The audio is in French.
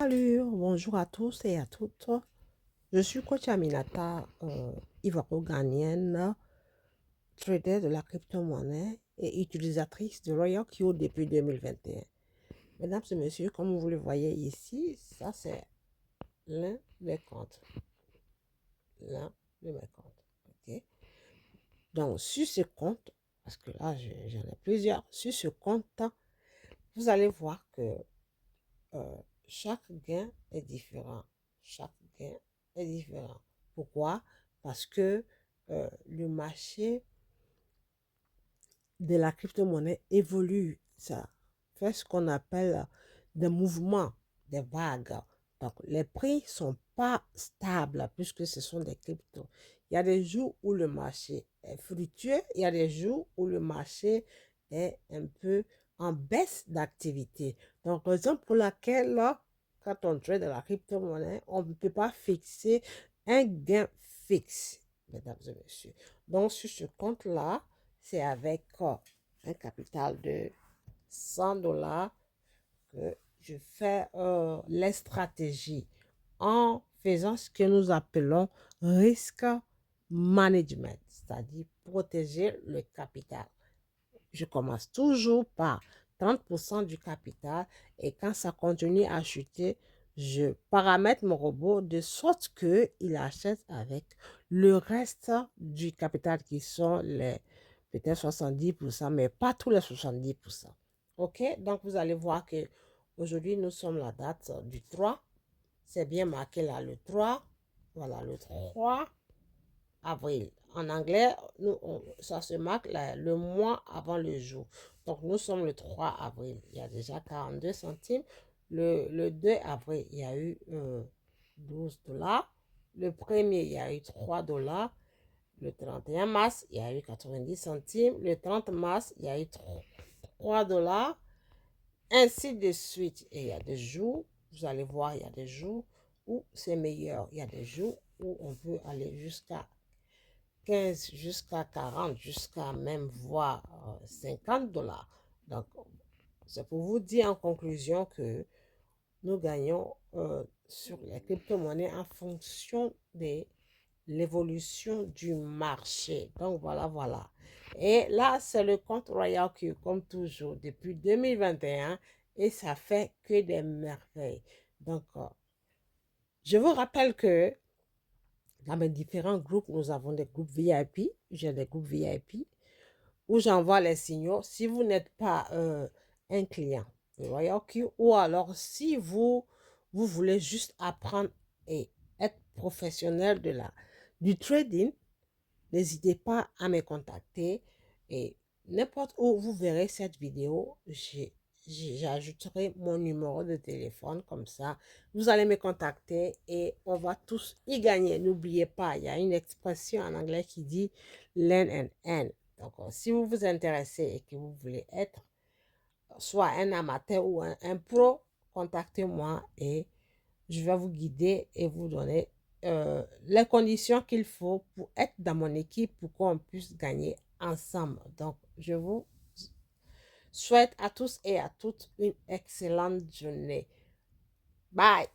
Salut, bonjour à tous et à toutes. Je suis coach Aminata, ivoiro-ghanienne, trader de la crypto-monnaie et utilisatrice de Royal Q depuis 2021. Mesdames et messieurs, comme vous le voyez ici, ça c'est l'un des comptes. L'un de mes comptes. Ok. Donc, sur ce compte, parce que là j'en ai plusieurs, sur ce compte, vous allez voir que euh, chaque gain est différent. Chaque gain est différent. Pourquoi? Parce que le marché de la crypto-monnaie évolue. Ça fait ce qu'on appelle des mouvements, des vagues. Donc, les prix ne sont pas stables puisque ce sont des cryptos. Il y a des jours où le marché est fructueux, il y a des jours où le marché est un peu en baisse d'activité. Donc, raison pour laquelle, quand on trade de la crypto-monnaie, on ne peut pas fixer un gain fixe, mesdames et messieurs. Donc, sur ce compte-là, c'est avec un capital de 100 dollars que je fais les stratégies en faisant ce que nous appelons risk management, c'est-à-dire protéger le capital. Je commence toujours par 30% du capital et quand ça continue à chuter, je paramètre mon robot de sorte qu'il achète avec le reste du capital qui sont les peut-être 70%, mais pas tous les 70%. OK? Donc, vous allez voir que aujourd'hui nous sommes la date du 3. C'est bien marqué là, le 3. Voilà, le 3 avril. En anglais, ça se marque le mois avant le jour. Donc, nous sommes le 3 avril. Il y a déjà 42 centimes. Le 2 avril, il y a eu 12 dollars. Le 1er, il y a eu 3 dollars. Le 31 mars, il y a eu 90 centimes. Le 30 mars, il y a eu 3 dollars. Ainsi de suite. Et il y a des jours, vous allez voir, il y a des jours où c'est meilleur. Il y a des jours où on peut aller jusqu'à 15, jusqu'à 40, jusqu'à même voir 50 dollars. Donc, c'est pour vous dire en conclusion que nous gagnons sur les crypto-monnaies en fonction de l'évolution du marché. Donc, voilà, voilà. Et là, c'est le compte Royal Q, comme toujours, depuis 2021, et ça fait que des merveilles. Donc, je vous rappelle que dans mes différents groupes, nous avons des groupes VIP. J'ai des groupes VIP où j'envoie les signaux. Si vous n'êtes pas un client de Royal Q ou alors si vous voulez juste apprendre et être professionnel du trading, n'hésitez pas à me contacter et n'importe où vous verrez cette vidéo, j'ajouterai mon numéro de téléphone comme ça. Vous allez me contacter et on va tous y gagner. N'oubliez pas, il y a une expression en anglais qui dit learn and earn. Donc, si vous vous intéressez et que vous voulez être soit un amateur ou un pro, contactez-moi et je vais vous guider et vous donner les conditions qu'il faut pour être dans mon équipe pour qu'on puisse gagner ensemble. Donc, je vous souhaite à tous et à toutes une excellente journée. Bye!